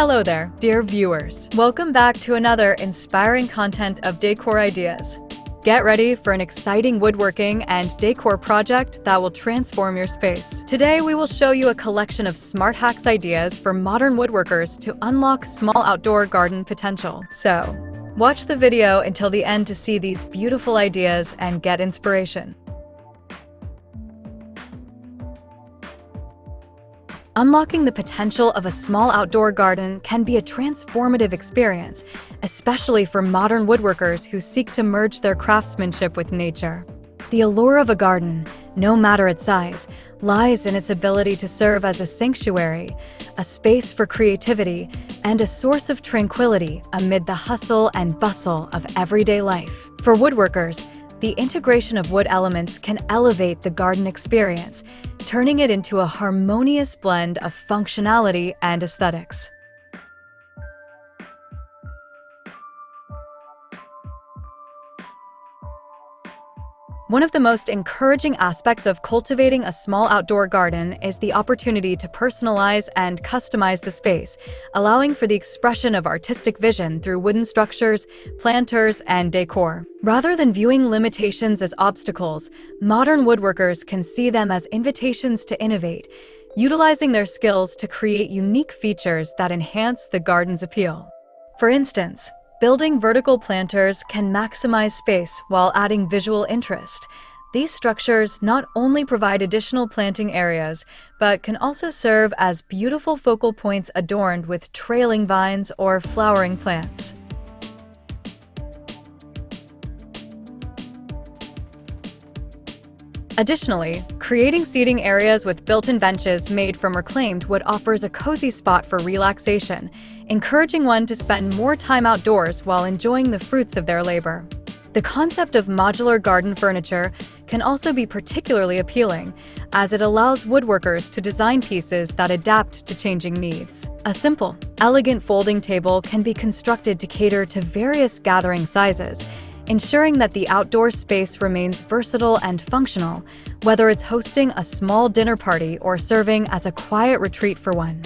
Hello there, dear viewers. Welcome back to another inspiring content of decor ideas. Get ready for an exciting woodworking and decor project that will transform your space. Today, we will show you a collection of smart hacks ideas for modern woodworkers to unlock small outdoor garden potential. So, watch the video until the end to see these beautiful ideas and get inspiration. Unlocking the potential of a small outdoor garden can be a transformative experience, especially for modern woodworkers who seek to merge their craftsmanship with nature. The allure of a garden, no matter its size, lies in its ability to serve as a sanctuary, a space for creativity, and a source of tranquility amid the hustle and bustle of everyday life. For woodworkers, the integration of wood elements can elevate the garden experience, turning it into a harmonious blend of functionality and aesthetics. One of the most encouraging aspects of cultivating a small outdoor garden is the opportunity to personalize and customize the space, allowing for the expression of artistic vision through wooden structures, planters, and decor. Rather than viewing limitations as obstacles, modern woodworkers can see them as invitations to innovate, utilizing their skills to create unique features that enhance the garden's appeal. For instance, building vertical planters can maximize space while adding visual interest. These structures not only provide additional planting areas, but can also serve as beautiful focal points adorned with trailing vines or flowering plants. Additionally, creating seating areas with built-in benches made from reclaimed wood offers a cozy spot for relaxation, encouraging one to spend more time outdoors while enjoying the fruits of their labor. The concept of modular garden furniture can also be particularly appealing, as it allows woodworkers to design pieces that adapt to changing needs. A simple, elegant folding table can be constructed to cater to various gathering sizes, ensuring that the outdoor space remains versatile and functional, whether it's hosting a small dinner party or serving as a quiet retreat for one.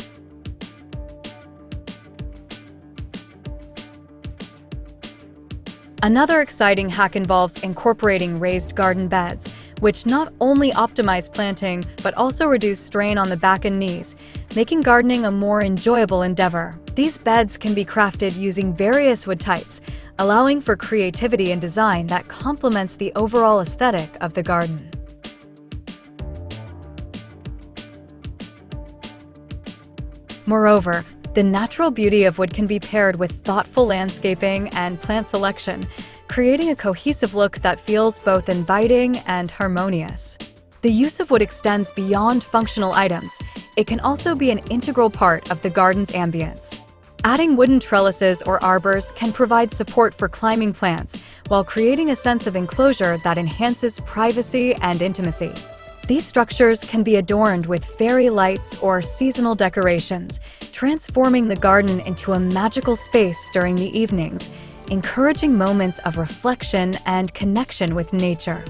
Another exciting hack involves incorporating raised garden beds, which not only optimize planting but also reduce strain on the back and knees, making gardening a more enjoyable endeavor. These beds can be crafted using various wood types, allowing for creativity and design that complements the overall aesthetic of the garden. Moreover, the natural beauty of wood can be paired with thoughtful landscaping and plant selection, creating a cohesive look that feels both inviting and harmonious. The use of wood extends beyond functional items. It can also be an integral part of the garden's ambience. Adding wooden trellises or arbors can provide support for climbing plants, while creating a sense of enclosure that enhances privacy and intimacy. These structures can be adorned with fairy lights or seasonal decorations, transforming the garden into a magical space during the evenings, encouraging moments of reflection and connection with nature.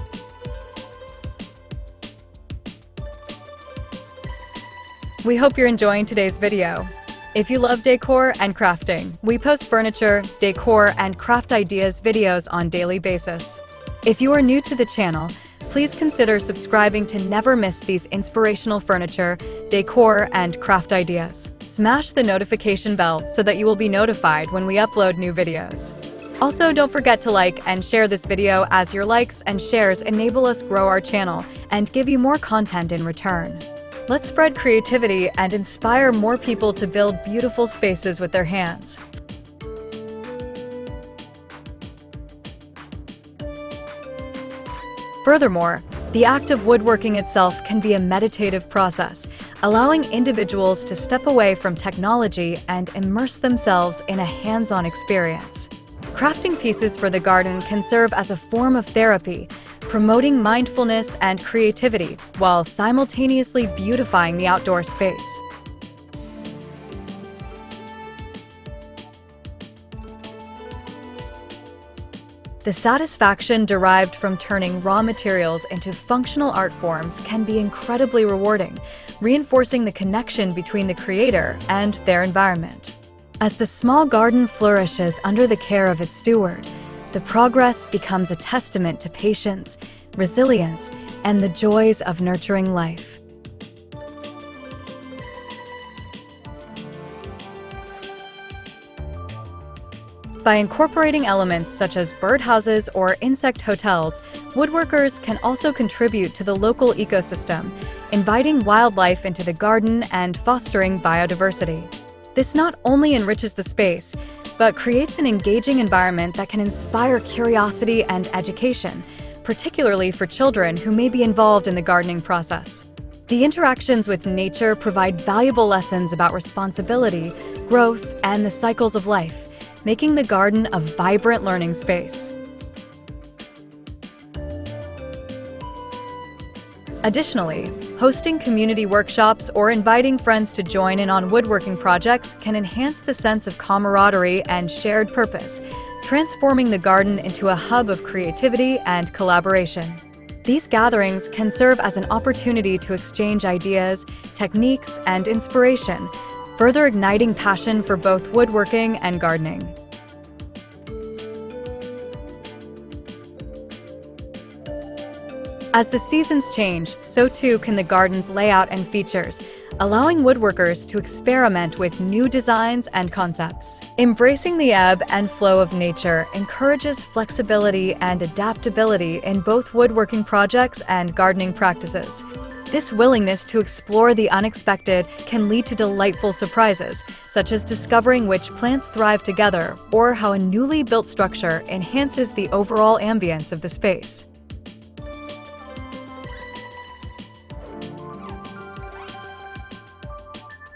We hope you're enjoying today's video. If you love decor and crafting, we post furniture, decor, and craft ideas videos on a daily basis. If you are new to the channel, please consider subscribing to never miss these inspirational furniture, decor, and craft ideas. Smash the notification bell so that you will be notified when we upload new videos. Also, don't forget to like and share this video, as your likes and shares enable us grow our channel and give you more content in return. Let's spread creativity and inspire more people to build beautiful spaces with their hands. Furthermore, the act of woodworking itself can be a meditative process, allowing individuals to step away from technology and immerse themselves in a hands-on experience. Crafting pieces for the garden can serve as a form of therapy, promoting mindfulness and creativity while simultaneously beautifying the outdoor space. The satisfaction derived from turning raw materials into functional art forms can be incredibly rewarding, reinforcing the connection between the creator and their environment. As the small garden flourishes under the care of its steward, the progress becomes a testament to patience, resilience, and the joys of nurturing life. By incorporating elements such as birdhouses or insect hotels, woodworkers can also contribute to the local ecosystem, inviting wildlife into the garden and fostering biodiversity. This not only enriches the space, but creates an engaging environment that can inspire curiosity and education, particularly for children who may be involved in the gardening process. The interactions with nature provide valuable lessons about responsibility, growth, and the cycles of life, making the garden a vibrant learning space. Additionally, hosting community workshops or inviting friends to join in on woodworking projects can enhance the sense of camaraderie and shared purpose, transforming the garden into a hub of creativity and collaboration. These gatherings can serve as an opportunity to exchange ideas, techniques, and inspiration, further igniting passion for both woodworking and gardening. As the seasons change, so too can the garden's layout and features, allowing woodworkers to experiment with new designs and concepts. Embracing the ebb and flow of nature encourages flexibility and adaptability in both woodworking projects and gardening practices. This willingness to explore the unexpected can lead to delightful surprises, such as discovering which plants thrive together or how a newly built structure enhances the overall ambience of the space.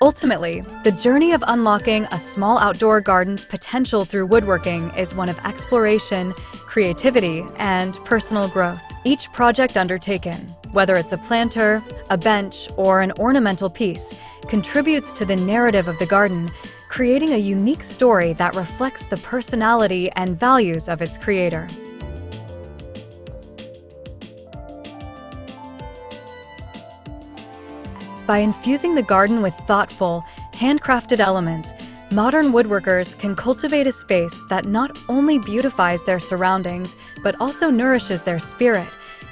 Ultimately, the journey of unlocking a small outdoor garden's potential through woodworking is one of exploration, creativity, and personal growth. Each project undertaken, whether it's a planter, a bench, or an ornamental piece, contributes to the narrative of the garden, creating a unique story that reflects the personality and values of its creator. By infusing the garden with thoughtful, handcrafted elements, modern woodworkers can cultivate a space that not only beautifies their surroundings, but also nourishes their spirit,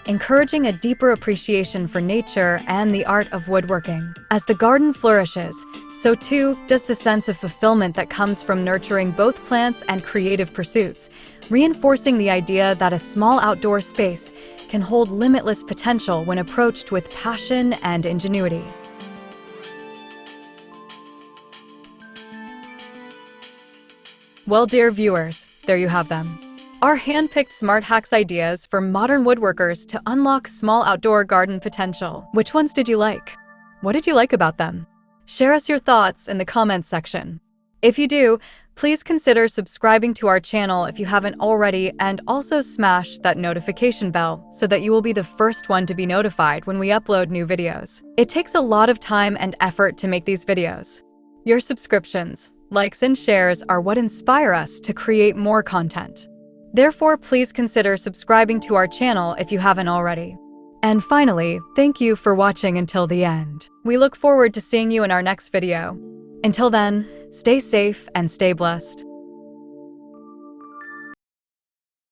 encouraging a deeper appreciation for nature and the art of woodworking. As the garden flourishes, so too does the sense of fulfillment that comes from nurturing both plants and creative pursuits, reinforcing the idea that a small outdoor space can hold limitless potential when approached with passion and ingenuity. Well, dear viewers, there you have them. Our hand-picked smart hacks ideas for modern woodworkers to unlock small outdoor garden potential. Which ones did you like? What did you like about them? Share us your thoughts in the comments section. If you do, please consider subscribing to our channel if you haven't already, and also smash that notification bell so that you will be the first one to be notified when we upload new videos. It takes a lot of time and effort to make these videos. Your subscriptions, likes, and shares are what inspire us to create more content. Therefore, please consider subscribing to our channel if you haven't already. And finally, thank you for watching until the end. We look forward to seeing you in our next video. Until then, stay safe and stay blessed.